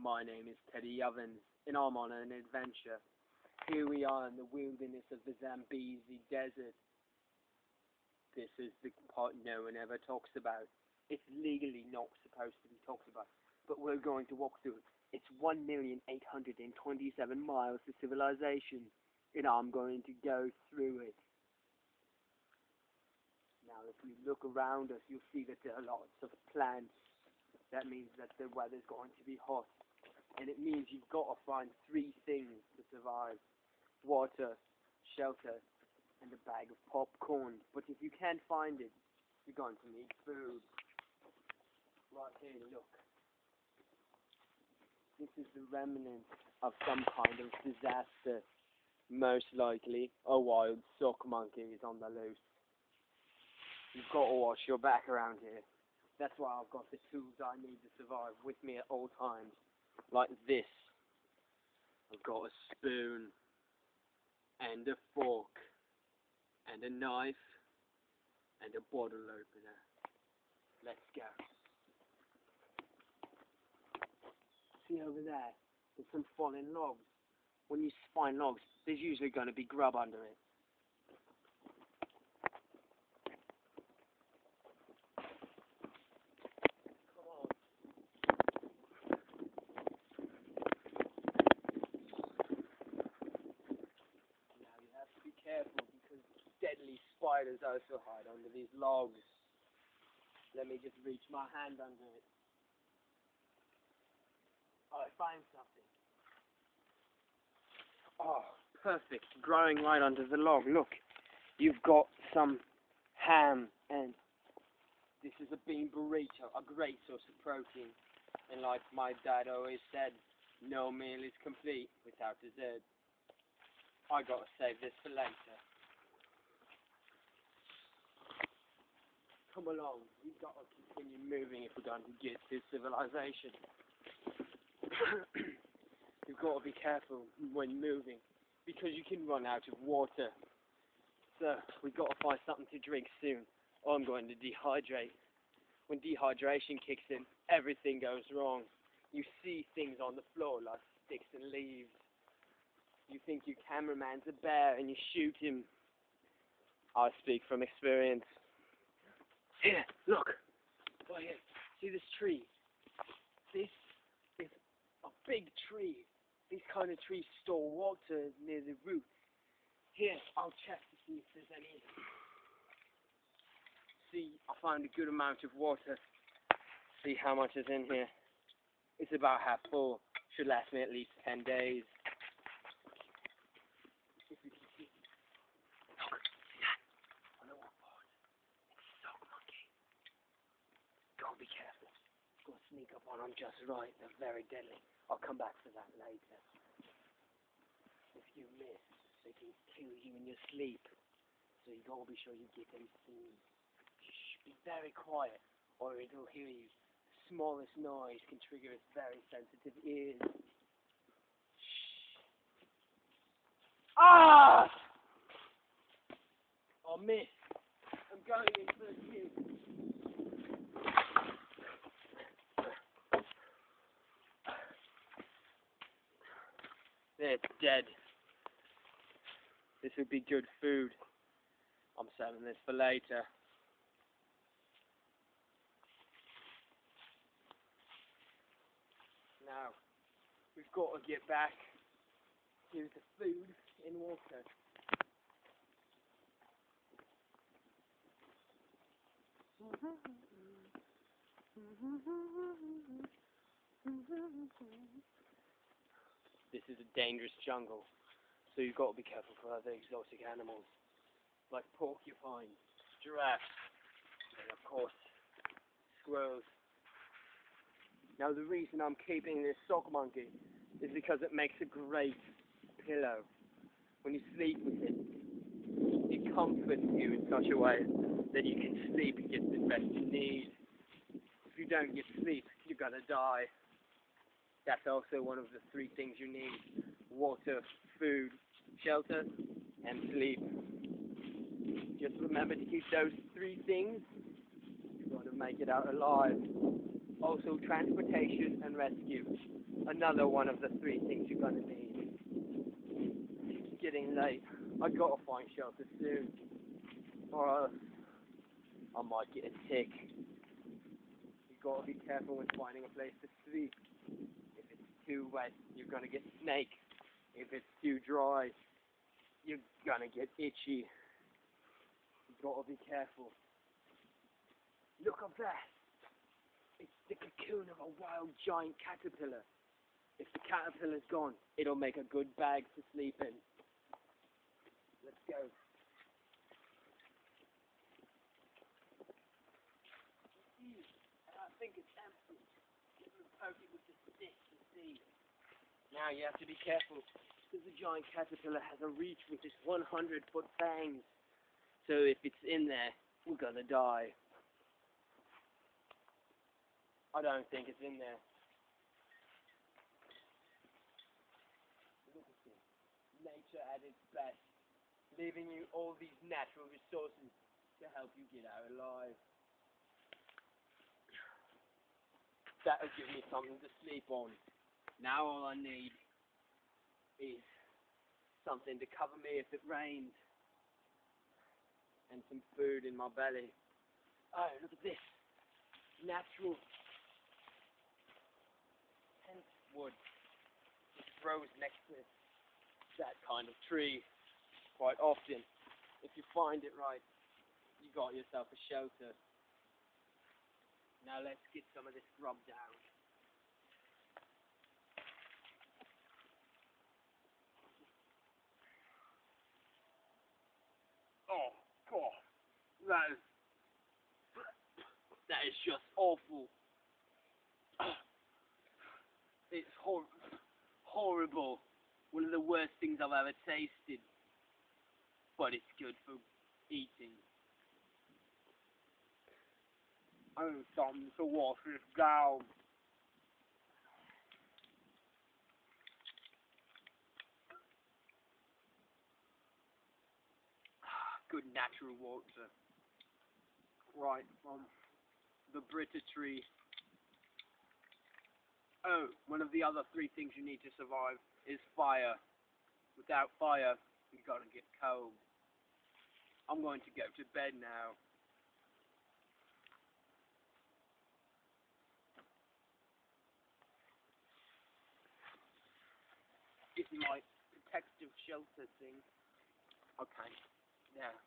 My name is Teddy Ovens, and I'm on an adventure. Here we are in the wilderness of the Zambezi Desert. This is the part no one ever talks about. It's legally not supposed to be talked about, but we're going to walk through it. It's 1,827 miles to civilization, and I'm going to go through it. Now, if you look around us, you'll see that there are lots of plants. That means that the weather's going to be hot. And it means you've got to find three things to survive. Water, shelter, and a bag of popcorn. But if you can't find it, you're going to need food. Right here, look. This is the remnant of some kind of disaster. Most likely, a wild sock monkey is on the loose. You've got to watch your back around here. That's why I've got the tools I need to survive with me at all times. Like this. I've got a spoon, and a fork, and a knife, and a bottle opener. Let's go. See over there? There's some fallen logs. When you find logs, there's usually going to be grub under it. Careful, because deadly spiders also hide under these logs. Let me just reach my hand under it. Oh, I find something. Oh, perfect. Growing right under the log. Look, you've got some ham, and this is a bean burrito, a great source of protein. And like my dad always said, no meal is complete without dessert. I gotta save this for later. Come along, we've got to continue moving if we're going to get to civilization. You've got to be careful when moving, because you can run out of water. So, we've got to find something to drink soon, or I'm going to dehydrate. When dehydration kicks in, everything goes wrong. You see things on the floor like sticks and leaves. You think your cameraman's a bear and you shoot him. I speak from experience. Here, look. Oh, yeah. See this tree? This is a big tree. These kind of trees store water near the roots. Here, I'll check to see if there's any. See, I found a good amount of water. See how much is in here. It's about half full. Should last me at least 10 days. Be careful. Go sneak up on them just right. They're very deadly. I'll come back for that later. If you miss, they can kill you in your sleep. So you gotta be sure you get them seen. Shh, be very quiet, or it'll hear you. The smallest noise can trigger its very sensitive ears. Shh. Ah! I missed. I'm going in for a kick. It's dead. This would be good food. I'm saving this for later. Now, we've got to get back to the food and water. This is a dangerous jungle, so you've got to be careful for other exotic animals, like porcupines, giraffes, and of course, squirrels. Now the reason I'm keeping this sock monkey is because it makes a great pillow. When you sleep with it, it comforts you in such a way that you can sleep and get the rest you need. If you don't get sleep, you're gonna die. That's also one of the three things you need: water, food, shelter, and sleep. Just remember to keep those three things. You're going to make it out alive. Also, transportation and rescue. Another one of the three things you're gonna need. It's getting late. I gotta find shelter soon, or else I might get a tick. You gotta be careful when finding a place to sleep. If it's too wet, you're gonna get snake. If it's too dry, you're gonna get itchy. You gotta be careful. Look up there. It's the cocoon of a wild giant caterpillar. If the caterpillar's gone, it'll make a good bag to sleep in. Let's go. I think it's empty. Let me poke it with the stick to see. Now you have to be careful, because the giant caterpillar has a reach with its 100-foot fangs. So if it's in there, we're gonna die. I don't think it's in there. Look at this. Nature at its best, leaving you all these natural resources to help you get out alive. That'll give me something to sleep on. Now all I need is something to cover me if it rains, and some food in my belly. Oh, look at this. Natural hemp wood. It grows next to that kind of tree quite often. If you find it right, you got yourself a shelter. Now let's get some of this grub down. Oh, God. That is just awful. It's horrible. One of the worst things I've ever tasted. But it's good for eating. I need something to wash this down. Good natural water. Right from the Brita tree. Oh, one of the other three things you need to survive is fire. Without fire, you're gonna get cold. I'm going to go to bed now. It's my protective shelter thing. Okay, there.